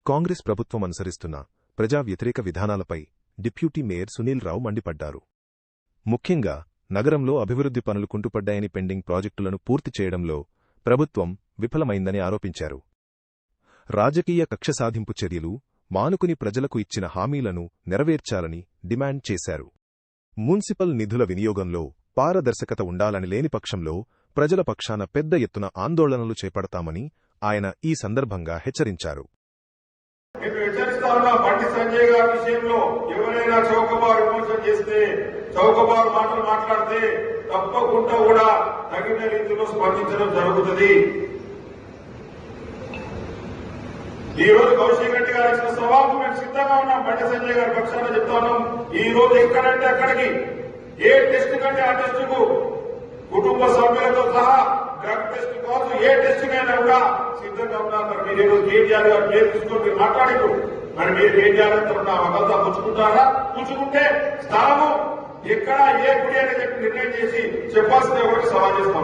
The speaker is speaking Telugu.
కాంగ్రెస్ ప్రభుత్వం అనుసరిస్తున్న ప్రజా వ్యతిరేక విధానాలపై డిప్యూటీ మేయర్ సునీల్ రావు మండిపడ్డారు. ముఖ్యంగా నగరంలో అభివృద్ధి పనులు కుంటుపడ్డాయని, పెండింగ్ ప్రాజెక్టులను పూర్తి చేయడంలో ప్రభుత్వం విఫలమైందని ఆరోపించారు. రాజకీయ కక్ష సాధింపు చర్యలు మానుకుని ప్రజలకు ఇచ్చిన హామీలను నెరవేర్చాలని డిమాండ్ చేశారు. మున్సిపల్ నిధుల వినియోగంలో పారదర్శకత ఉండాలని, లేని పక్షంలో ప్రజల పక్షాన పెద్ద ఎత్తున ఆందోళనలు చేపడతామని ఆయన ఈ సందర్భంగా హెచ్చరించారు. బండి సంజయ్ గారి విషయంలో ఎవరైనా చౌకబారు విమర్శలు చేస్తే, చౌకబారు మాటలు మాట్లాడితే తప్పకుండా కూడా తగిన రీతిలో స్పందించడం జరుగుతుంది. ఈ రోజు కౌశిక్ రెడ్డి గారు ఇచ్చిన సవాల్కు మేము సిద్ధంగా ఉన్నాం. బండి సంజయ్ గారి పక్షాన చెప్తా ఉన్నాం. ఈ రోజు ఎక్కడంటే అక్కడికి, ఏ టెస్ట్ కంటే ఆ టెస్టుకు కుటుంబ సభ్యులతో సహా డ్రగ్ టెస్ట్ కావచ్చు, ఏ టెస్ట్ కైనా కూడా సిద్ధంగా ఉన్నారు. మరి మీరు ఈరోజు కేటీఆర్ గారు పేరు తీసుకొని మీరు మాట్లాడారు. మరి మీరు ఏం చేయాలంటున్నా ఒకరితో పుచ్చుకుంటారా? పుచ్చుకుంటే స్థలము ఎక్కడ ఏ గుడి అని చెప్పి నిర్ణయం చేసి చెప్పాల్సిందే ఒకటి సవాల్ చేస్తాం.